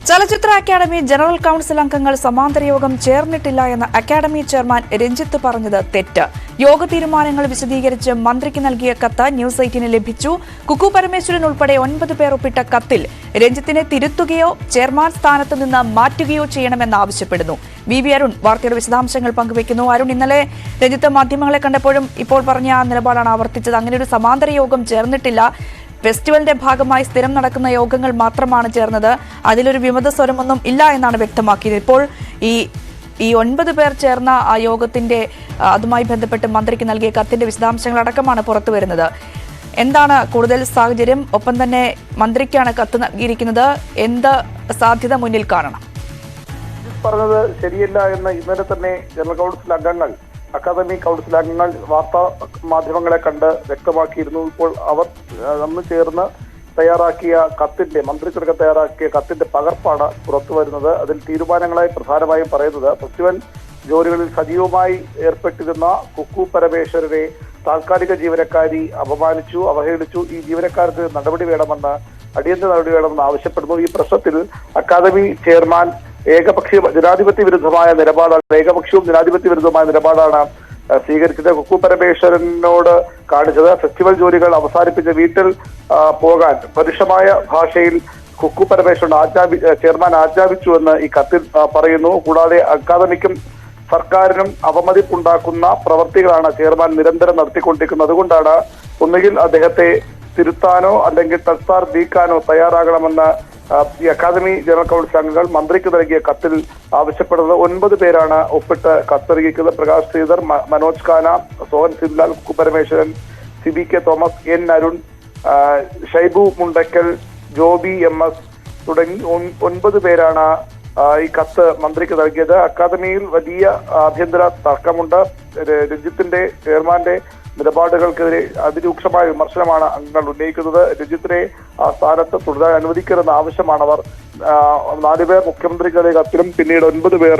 ചലച്ചിത്ര academy general council അംഗങ്ങൾ സമാന്തര യോഗം ചേർന്നിട്ടില്ല എന്ന അക്കാദമി ചെയർമാൻ രഞ്ജിത്ത് പറഞ്ഞത് തെറ്റ്. യോഗ തീരുമാനങ്ങൾ വിശദീകരിച്ച് മന്ത്രിക്ക് നൽകിയ കത്ത് ന്യൂസ് 18 ലഭിച്ചു. കുക്കു പരമേശ്വരൻ ഉൾപ്പെടെ 9 പേർ ഒപ്പിട്ട കത്തിൽ രഞ്ജിത്തിനെ തിരുത്തുകയോ ചെയർമാൻ സ്ഥാനത്ത് നിന്ന് മാറ്റുകയോ ചെയ്യണമെന്ന് ആവശ്യപ്പെടുന്നു. വി അരുൺ വാർത്തയുടെ വിശദാംശങ്ങൾ പങ്കുവയ്ക്കുന്നു. അരുൺ, ഇന്നലെ രഞ്ജിത്ത് മാധ്യമങ്ങളെ കണ്ടപ്പോഴും ഇപ്പോൾ പറഞ്ഞ നിലപാടാണ് ആവർത്തിച്ചത്. അങ്ങനെ ഒരു സമാന്തര യോഗം ചേർന്നിട്ടില്ല. ഫെസ്റ്റിവലിന്റെ ഭാഗമായി സ്ഥിരം നടക്കുന്ന യോഗങ്ങൾ മാത്രമാണ് ചേർന്നത്. അതിലൊരു വിമത സ്വരമൊന്നും ഇല്ല എന്നാണ് വ്യക്തമാക്കിയത്. ഇപ്പോൾ ഈ 9 പേർ ചേർന്ന ആ യോഗത്തിന്റെ അതുമായി ബന്ധപ്പെട്ട് മന്ത്രിക്ക് നൽകിയ കത്തിന്റെ വിശദാംശങ്ങളടക്കമാണ് പുറത്തുവരുന്നത്. എന്താണ് കൂടുതൽ സാഹചര്യം? ഒപ്പം തന്നെ മന്ത്രിക്കാണ് കത്ത് നൽകിയിരിക്കുന്നത്. എന്ത് സാധ്യത മുന്നിൽ കാണണം? പറഞ്ഞത് ശരിയല്ല എന്ന് ഇന്നലെ തന്നെ ജനറൽ കൗൺസിൽ അംഗങ്ങൾ, അക്കാദമി കൗൺസിൽ അംഗങ്ങൾ വാർത്താ മാധ്യമങ്ങളെ കണ്ട് വ്യക്തമാക്കിയിരുന്നു. ഇപ്പോൾ അവർ അന്ന് ചേർന്ന് തയ്യാറാക്കിയ കത്തിന്റെ, മന്ത്രിക്കെടുക്കാൻ തയ്യാറാക്കിയ കത്തിന്റെ പകർപ്പാണ് പുറത്തു വരുന്നത്. അതിൽ തീരുമാനങ്ങളായി പ്രധാനമായും പറയുന്നത്, ഫെസ്റ്റിവൽ ജോലികളിൽ സജീവമായി ഏർപ്പെട്ടിരുന്ന കുക്കു പരമേശ്വരനെ താൽക്കാലിക ജീവനക്കാരി അപമാനിച്ചു, അവഹേളിച്ചു. ഈ ജീവനക്കാർക്ക് നടപടി വേണമെന്ന്, അടിയന്തര നടപടി വേണമെന്ന് ആവശ്യപ്പെടുന്നു. ഈ പ്രശ്നത്തിൽ അക്കാദമി ചെയർമാൻ ഏകപക്ഷീയ ജനാധിപത്യ വിരുദ്ധമായ നിലപാടാണ് സ്വീകരിച്ചത്. കുക്കു പരമേശ്വരനോട് കാണിച്ചത് ഫെസ്റ്റിവൽ ജോലികൾ അവസാനിപ്പിച്ച് വീട്ടിൽ പോകാൻ പരുഷമായ ഭാഷയിൽ കുക്കു പരമേശ്വരൻ ചെയർമാൻ ആജ്ഞാപിച്ചുവെന്ന് ഈ കത്തിൽ പറയുന്നു. കൂടാതെ അക്കാദമിക്കും സർക്കാരിനും അവമതിപ്പുണ്ടാക്കുന്ന പ്രവർത്തികളാണ് ചെയർമാൻ നിരന്തരം നടത്തിക്കൊണ്ടിരിക്കുന്നത്. അതുകൊണ്ടാണ് ഒന്നുകിൽ അദ്ദേഹത്തെ തിരുത്താനോ അല്ലെങ്കിൽ തൽസാർ നീക്കാനോ തയ്യാറാകണമെന്ന് ഈ അക്കാദമി ജനറൽ കൗൺസിൽ അംഗങ്ങൾ മന്ത്രിക്ക് നൽകിയ കത്തിൽ ആവശ്യപ്പെടുന്നത്. 9 പേരാണ് ഒപ്പിട്ട് കത്തിറങ്ങിക്കുന്നത്. Prakash Sreedhar, Manoj Khanna, Sohan Simlal, Kukku Parameswaran, CBK Thomas, N Arun, Shaibu Mundakkal, Joby MS തുടങ്ങി 9 പേരാണ് ഈ കത്ത് മന്ത്രിക്ക് നൽകിയത്. അക്കാദമിയിൽ വലിയ ആഭ്യന്തര തർക്കമുണ്ട്. രഞ്ജിത്തിന്റെ, ചെയർമാന്റെ നിലപാടുകൾക്കെതിരെ അതിരൂക്ഷമായ വിമർശനമാണ് അംഗങ്ങൾ ഉന്നയിക്കുന്നത്. രഞ്ജിത്തിനെ ആ സ്ഥാനത്ത് തുടരാൻ അനുവദിക്കരുതെന്ന ആവശ്യമാണ് അവർ 4 പേർ മുഖ്യമന്ത്രിക്ക് നൽകിയ കത്തിലും പിന്നീട് 9 പേർ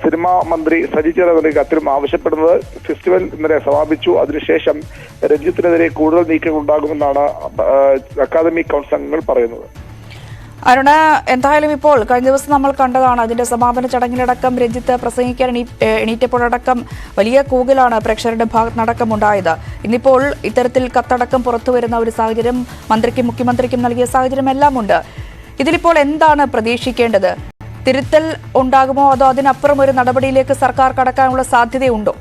സിനിമാ മന്ത്രി സജി ചെറിയാൻ നൽകിയ കത്തിലും ആവശ്യപ്പെടുന്നത്. ഫെസ്റ്റിവൽ ഇന്നലെ സമാപിച്ചു. അതിനുശേഷം രഞ്ജിത്തിനെതിരെ കൂടുതൽ നീക്കങ്ങൾ ഉണ്ടാകുമെന്നാണ് അക്കാദമി കൗൺസിൽ അംഗങ്ങൾ പറയുന്നത്. അരുണ്, എന്തായാലും ഇപ്പോൾ കഴിഞ്ഞ ദിവസം നമ്മൾ കണ്ടതാണ്, അതിന്റെ സമാപന ചടങ്ങിലടക്കം രഞ്ജിത്ത് പ്രസംഗിക്കാൻ എണീറ്റപ്പോഴടക്കം വലിയ കൂകലാണ് പ്രേക്ഷകരുടെ ഭാഗത്തുനിന്നടക്കം ഉണ്ടായത്. ഇന്നിപ്പോൾ ഇത്തരത്തിൽ കത്തടക്കം പുറത്തുവരുന്ന ഒരു സാഹചര്യം, മന്ത്രിക്കും മുഖ്യമന്ത്രിക്കും നൽകിയ സാഹചര്യം എല്ലാം ഉണ്ട്. ഇതിലിപ്പോൾ എന്താണ് പ്രതീക്ഷിക്കേണ്ടത്? തിരുത്തൽ ഉണ്ടാകുമോ, അതോ അതിനപ്പുറം ഒരു നടപടിയിലേക്ക് സർക്കാർ കടക്കാനുള്ള സാധ്യതയുണ്ടോ?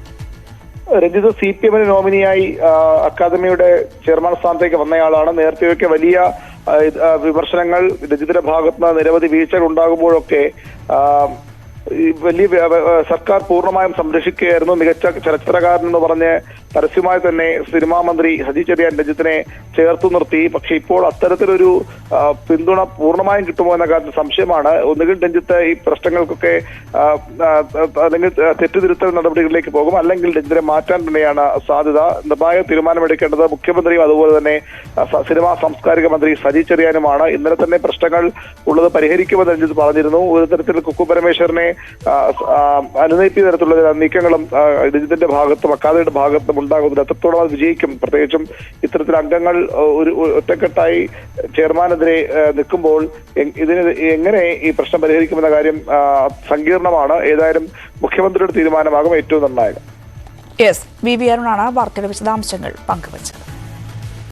രഞ്ജിത്ത് CPM നോമിനിയായി അക്കാദമിയുടെ ചെയർമാൻ സ്ഥാനത്തേക്ക് വന്നയാളാണ്. നേരത്തെയൊക്കെ വലിയ വിമർശനങ്ങൾ, രഞ്ജിത്തിന്റെ ഭാഗത്തുനിന്ന് നിരവധി വീഴ്ചകൾ ഉണ്ടാകുമ്പോഴൊക്കെ വലിയ സർക്കാർ പൂർണ്ണമായും സംരക്ഷിക്കുകയായിരുന്നു. മികച്ച ചലച്ചിത്രകാരൻ എന്ന് പറഞ്ഞ് പരസ്യമായി തന്നെ സിനിമാ മന്ത്രി സജി ചെറിയാൻ രഞ്ജിത്തിനെ ചേർത്തു നിർത്തി. പക്ഷെ ഇപ്പോൾ അത്തരത്തിലൊരു പിന്തുണ പൂർണ്ണമായും കിട്ടുമോ എന്ന കാര്യത്തിൽ സംശയമാണ്. ഒന്നുകിൽ രഞ്ജിത്ത് ഈ പ്രശ്നങ്ങൾക്കൊക്കെ അല്ലെങ്കിൽ തെറ്റുതിരുത്തൽ നടപടികളിലേക്ക് പോകും, അല്ലെങ്കിൽ രഞ്ജിത്തിനെ മാറ്റാൻ തന്നെയാണ് സാധ്യത. നിർണായക തീരുമാനമെടുക്കേണ്ടത് മുഖ്യമന്ത്രിയും അതുപോലെ തന്നെ സിനിമാ സാംസ്കാരിക മന്ത്രി സജി ചെറിയാനുമാണ്. ഇന്നലെ തന്നെ പ്രശ്നങ്ങൾ ഉള്ളത് പരിഹരിക്കുമെന്ന് രഞ്ജിത്ത് പറഞ്ഞിരുന്നു. ഒരു തരത്തിൽ കുക്കു പരമേശ്വരനെ അനുനയിപ്പിയ തരത്തിലുള്ള നീക്കങ്ങളും രഞ്ജിത്തിന്റെ ഭാഗത്തും അക്കാദമിയുടെ ഭാഗത്തും ഉണ്ടാകുന്നത് എത്രത്തോളം അത് വിജയിക്കും. പ്രത്യേകിച്ചും ഇത്തരത്തിൽ അംഗങ്ങൾ ഒരു ഒറ്റക്കെട്ടായി ചെയർമാനെതിരെ നിൽക്കുമ്പോൾ ഇതിന് എങ്ങനെ ഈ പ്രശ്നം പരിഹരിക്കുമെന്ന കാര്യം സങ്കീർണമാണ്. ഏതായാലും മുഖ്യമന്ത്രിയുടെ തീരുമാനമാകും ഏറ്റവും നിർണായകം. വി അരുണാണ് വാർത്തയുടെ വിശദാംശങ്ങൾ പങ്കുവച്ചത്.